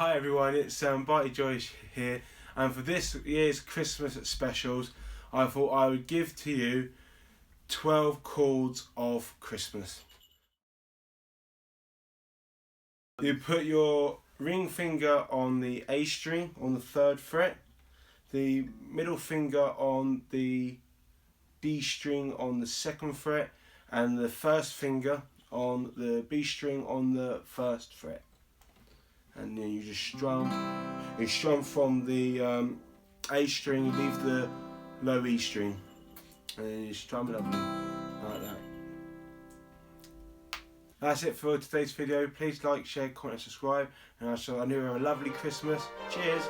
Hi everyone, it's Bartie Joyce here, and for this year's Christmas specials I thought I would give to you 12 chords of Christmas. You put your ring finger on the A string on the 3rd fret, the middle finger on the D string on the 2nd fret, and the 1st finger on the B string on the 1st fret. And then you just strum. You strum from the A string, you leave the low E string, and then you strum lovely, like that. That's it for today's video. Please like, share, comment and subscribe, and I knew you have a lovely Christmas. Cheers!